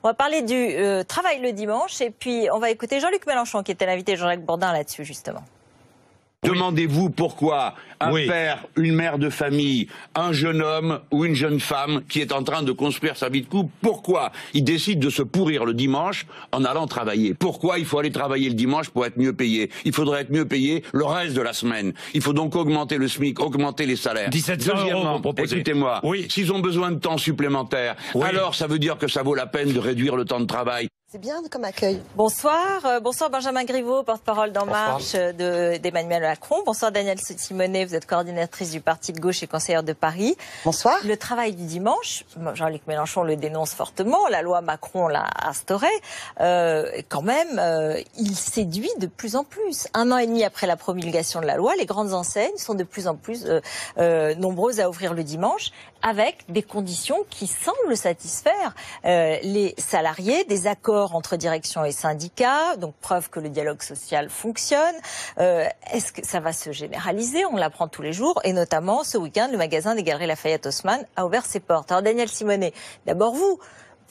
On va parler du travail le dimanche et puis on va écouter Jean-Luc Mélenchon qui était l'invité de Jean-Jacques Bourdin là-dessus justement. Demandez-vous pourquoi un père, une mère de famille, un jeune homme ou une jeune femme qui est en train de construire sa vie de couple, pourquoi il décide de se pourrir le dimanche en allant travailler? Pourquoi il faut aller travailler le dimanche pour être mieux payé? Il faudrait être mieux payé le reste de la semaine. Il faut donc augmenter le SMIC, augmenter les salaires. 1700 Deuxièmement, écoutez-moi, s'ils ont besoin de temps supplémentaire, alors ça veut dire que ça vaut la peine de réduire le temps de travail. C'est bien comme accueil. Bonsoir, bonsoir Benjamin Griveaux, porte-parole d'En Marche d'Emmanuel Macron. Bonsoir Danielle Simonet, vous êtes coordinatrice du parti de gauche et conseillère de Paris. Bonsoir. Le travail du dimanche, Jean-Luc Mélenchon le dénonce fortement, la loi Macron l'a instauré. Quand même, il séduit de plus en plus. 1 an et demi après la promulgation de la loi, les grandes enseignes sont de plus en plus nombreuses à ouvrir le dimanche, avec des conditions qui semblent satisfaire les salariés, des accords entre direction et syndicats, donc preuve que le dialogue social fonctionne. Est-ce que ça va se généraliser? On l'apprend tous les jours, et notamment ce week-end, le magasin des Galeries Lafayette Haussmann a ouvert ses portes. Alors Danielle Simonet, d'abord vous,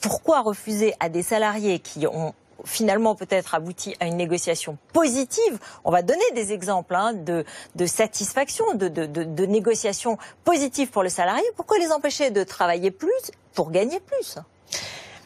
pourquoi refuser à des salariés qui ont finalement peut-être abouti à une négociation positive? On va donner des exemples de satisfaction, de négociations positives pour le salarié. Pourquoi les empêcher de travailler plus pour gagner plus?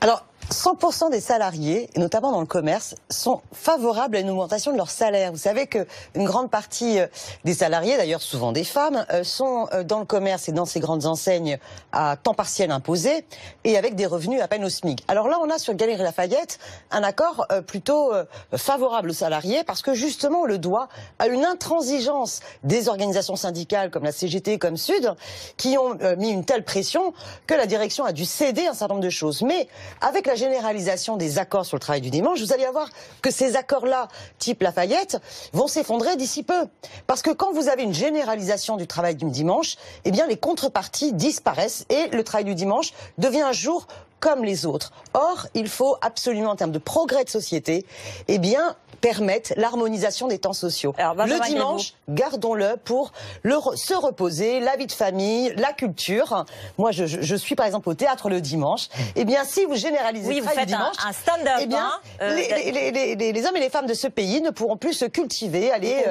Alors, 100% des salariés, et notamment dans le commerce, sont favorables à une augmentation de leur salaire. Vous savez qu'une grande partie des salariés, d'ailleurs souvent des femmes, sont dans le commerce et dans ces grandes enseignes à temps partiel imposé et avec des revenus à peine au SMIC. Alors là, on a sur Galeries Lafayette un accord plutôt favorable aux salariés parce que justement on le doit à une intransigeance des organisations syndicales comme la CGT, comme Sud, qui ont mis une telle pression que la direction a dû céder un certain nombre de choses. Mais avec la généralisation des accords sur le travail du dimanche, vous allez voir que ces accords-là, type Lafayette, vont s'effondrer d'ici peu. Parce que quand vous avez une généralisation du travail du dimanche, eh bien les contreparties disparaissent et le travail du dimanche devient un jour comme les autres. Or, il faut absolument, en termes de progrès de société, eh bien, permettre l'harmonisation des temps sociaux. Alors, le dimanche, gardons-le pour se reposer, la vie de famille, la culture. Moi, je suis par exemple au théâtre le dimanche. Eh bien, si vous généralisez le travail du dimanche, un stand-up, eh bien, les hommes et les femmes de ce pays ne pourront plus se cultiver, aller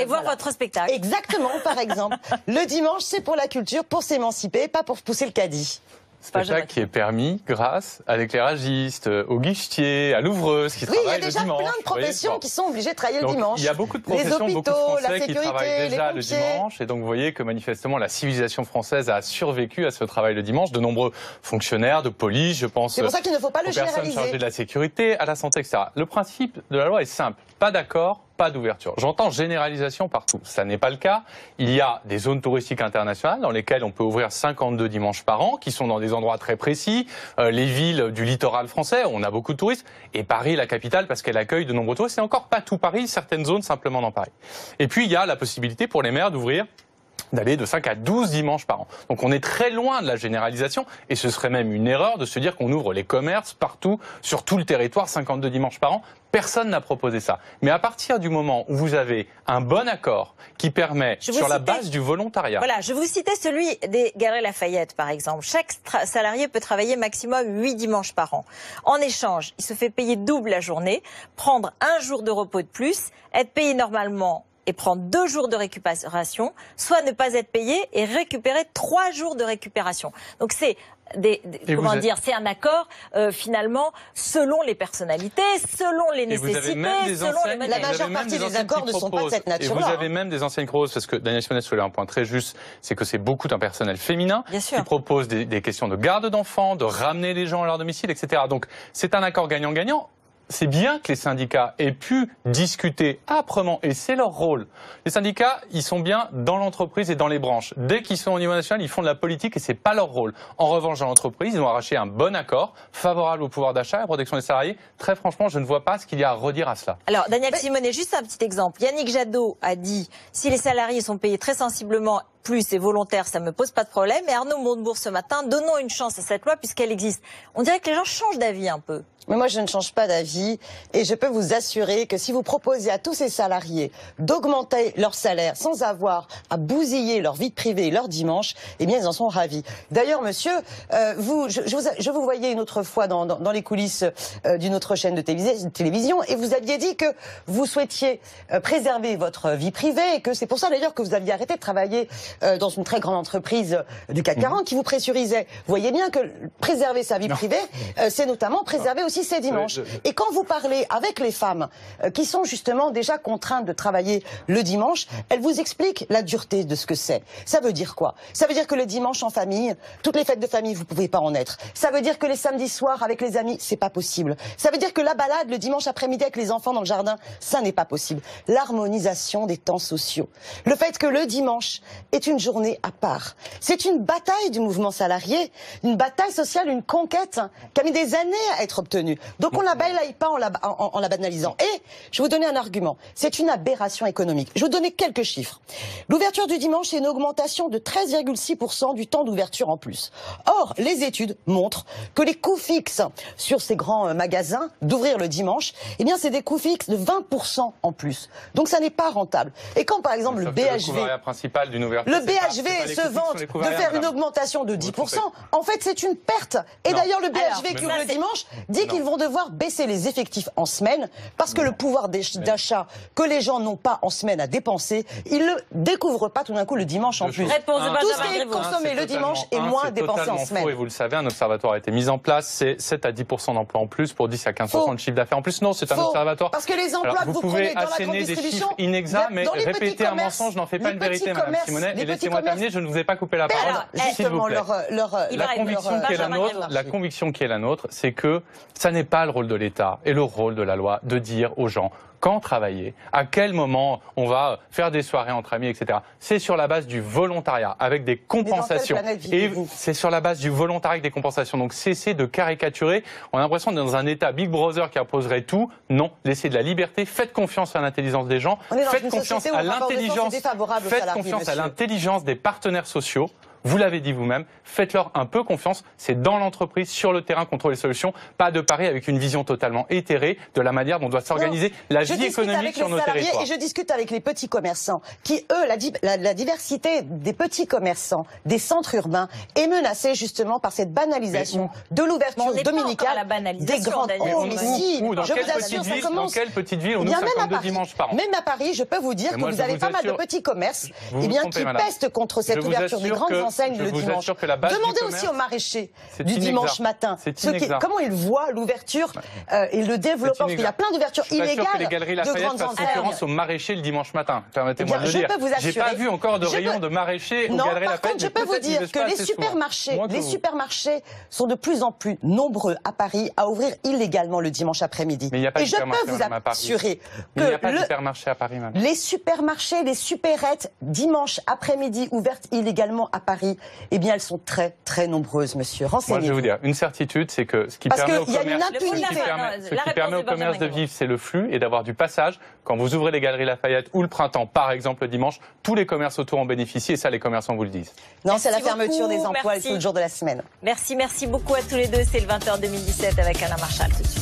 voir votre spectacle. Exactement, par exemple. Le dimanche, c'est pour la culture, pour s'émanciper, pas pour pousser le caddie. Spectacle qui est permis grâce à l'éclairagiste, au guichetier, à l'ouvreuse qui travaille le dimanche. Oui, il y a déjà plein de professions qui sont obligées de travailler le dimanche. Il y a beaucoup de professions, beaucoup de Français qui travaillent déjà le dimanche. Et donc vous voyez que manifestement la civilisation française a survécu à ce travail le dimanche. De nombreux fonctionnaires de police, je pense, c'est pour ça qu'il ne faut pas le généraliser, aux personnes chargées de la sécurité, à la santé, etc. Le principe de la loi est simple. Pas d'accord, pas d'ouverture. J'entends généralisation partout. Ça n'est pas le cas. Il y a des zones touristiques internationales dans lesquelles on peut ouvrir 52 dimanches par an, qui sont dans des endroits très précis. Les villes du littoral français, on a beaucoup de touristes. Et Paris, la capitale, parce qu'elle accueille de nombreux touristes. C'est encore pas tout Paris, certaines zones simplement dans Paris. Et puis, il y a la possibilité pour les maires d'aller de 5 à 12 dimanches par an. Donc on est très loin de la généralisation et ce serait même une erreur de se dire qu'on ouvre les commerces partout, sur tout le territoire, 52 dimanches par an. Personne n'a proposé ça. Mais à partir du moment où vous avez un bon accord qui permet, sur la base du volontariat... Voilà, je vous citais celui des Galeries Lafayette, par exemple. Chaque salarié peut travailler maximum 8 dimanches par an. En échange, il se fait payer double la journée, prendre 1 jour de repos de plus, être payé normalement et prendre 2 jours de récupération, soit ne pas être payé et récupérer 3 jours de récupération. Donc c'est c'est un accord finalement selon les personnalités, selon les nécessités, selon la majeure partie des accords ne sont pas de cette nature-là. Et vous avez même des enseignes creuses, parce que Danielle Simonet soulève un point très juste, c'est que c'est beaucoup d'un personnel féminin qui propose des questions de garde d'enfants, de ramener les gens à leur domicile, etc. Donc c'est un accord gagnant-gagnant. C'est bien que les syndicats aient pu discuter âprement, et c'est leur rôle. Les syndicats, ils sont bien dans l'entreprise et dans les branches. Dès qu'ils sont au niveau national, ils font de la politique et c'est pas leur rôle. En revanche, dans l'entreprise, ils ont arraché un bon accord, favorable au pouvoir d'achat et à la protection des salariés. Très franchement, je ne vois pas ce qu'il y a à redire à cela. Alors, Danielle Simonet, juste un petit exemple. Yannick Jadot a dit, si les salariés sont payés très sensiblement plus et volontaire, ça me pose pas de problème. Et Arnaud Montebourg ce matin, donnons une chance à cette loi puisqu'elle existe. On dirait que les gens changent d'avis un peu. Mais moi, je ne change pas d'avis et je peux vous assurer que si vous proposez à tous ces salariés d'augmenter leur salaire sans avoir à bousiller leur vie privée et leur dimanche, eh bien, ils en sont ravis. D'ailleurs, monsieur, je vous voyais une autre fois dans les coulisses d'une autre chaîne de télévision et vous aviez dit que vous souhaitiez préserver votre vie privée et que c'est pour ça d'ailleurs que vous aviez arrêté de travailler dans une très grande entreprise du CAC 40 qui vous pressurisait. Vous voyez bien que préserver sa vie privée, c'est notamment préserver aussi ses dimanches. Et quand vous parlez avec les femmes qui sont justement déjà contraintes de travailler le dimanche, elles vous expliquent la dureté de ce que c'est. Ça veut dire quoi? Ça veut dire que le dimanche en famille, toutes les fêtes de famille, vous pouvez pas en être. Ça veut dire que les samedis soirs avec les amis, c'est pas possible. Ça veut dire que la balade le dimanche après-midi avec les enfants dans le jardin, ça n'est pas possible. L'harmonisation des temps sociaux. Le fait que le dimanche est une journée à part. C'est une bataille du mouvement salarié, une bataille sociale, une conquête qui a mis des années à être obtenue. Donc on la balaye pas en la banalisant. Et je vais vous donner un argument. C'est une aberration économique. Je vais vous donner quelques chiffres. L'ouverture du dimanche, c'est une augmentation de 13,6% du temps d'ouverture en plus. Or, les études montrent que les coûts fixes sur ces grands magasins d'ouvrir le dimanche, eh bien c'est des coûts fixes de 20% en plus. Donc ça n'est pas rentable. Et quand par exemple le BHV se vante de faire une augmentation de 10%, en fait c'est une perte. Et d'ailleurs le BHV qui ouvre le dimanche dit qu'ils vont devoir baisser les effectifs en semaine parce que le pouvoir d'achat que les gens n'ont pas en semaine à dépenser, ils ne découvrent pas tout d'un coup le dimanche en plus. Tout ce qui est consommé le dimanche est moins dépensé en semaine. Et vous le savez, un observatoire a été mis en place, c'est 7 à 10% d'emplois en plus pour 10 à 15% de chiffre d'affaires en plus. Non, c'est un observatoire. Parce que les emplois que vous prenez dans la grande distribution, inexacts, mais répéter un mensonge n'en fait pas une vérité, Madame Simonet. Et laissez-moi terminer, je ne vous ai pas coupé la parole. S'il vous plaît. La conviction qui est la nôtre, c'est que ça n'est pas le rôle de l'État et le rôle de la loi de dire aux gens quand travailler, à quel moment on va faire des soirées entre amis, etc. C'est sur la base du volontariat, avec des compensations. Et c'est sur la base du volontariat avec des compensations. Donc cessez de caricaturer. On a l'impression d'être dans un État Big Brother qui imposerait tout. Non, laissez de la liberté. Faites confiance à l'intelligence des gens. Faites confiance à l'intelligence. Faites confiance à l'intelligence des partenaires sociaux. Vous l'avez dit vous-même, faites-leur un peu confiance. C'est dans l'entreprise, sur le terrain, qu'on trouve les solutions. Pas de pari avec une vision totalement éthérée de la manière dont doit s'organiser la vie économique sur nos territoires. Et je discute avec les petits commerçants qui, eux, la diversité des petits commerçants, des centres urbains, est menacée justement par cette banalisation de l'ouverture dominicale des grandes. Dans quelle petite ville on ouvre 52 dimanches par an? Même à Paris, je peux vous dire que vous avez pas mal de petits commerces qui pestent contre cette ouverture des grandes enseignes le dimanche. Demandez aussi aux maraîchers du dimanche matin comment ils voient l'ouverture et le développement, parce qu'il y a plein d'ouvertures illégales que les galeries Lafayette fassent concurrence aux maraîchers le dimanche matin. Permettez-moi de le dire. J'ai pas vu encore de rayon de maraîchers aux galeries Lafayette. Par contre, je peux vous dire que les supermarchés sont de plus en plus nombreux à Paris à ouvrir illégalement le dimanche après-midi. Et je peux vous assurer que les supermarchés, les supérettes dimanche après-midi ouvertes illégalement à Paris, eh bien, elles sont très, très nombreuses, monsieur. Renseignez-vous. Moi, je vais vous dire, une certitude, c'est que ce qui permet au commerce de vivre, c'est le flux et d'avoir du passage. Quand vous ouvrez les galeries Lafayette ou le printemps, par exemple, le dimanche, tous les commerces autour en bénéficient et ça, les commerçants vous le disent. Non, c'est la fermeture des emplois tous les jours de la semaine. Merci beaucoup à tous les deux. C'est le 20h 2017 avec Alain Marchal tout de suite.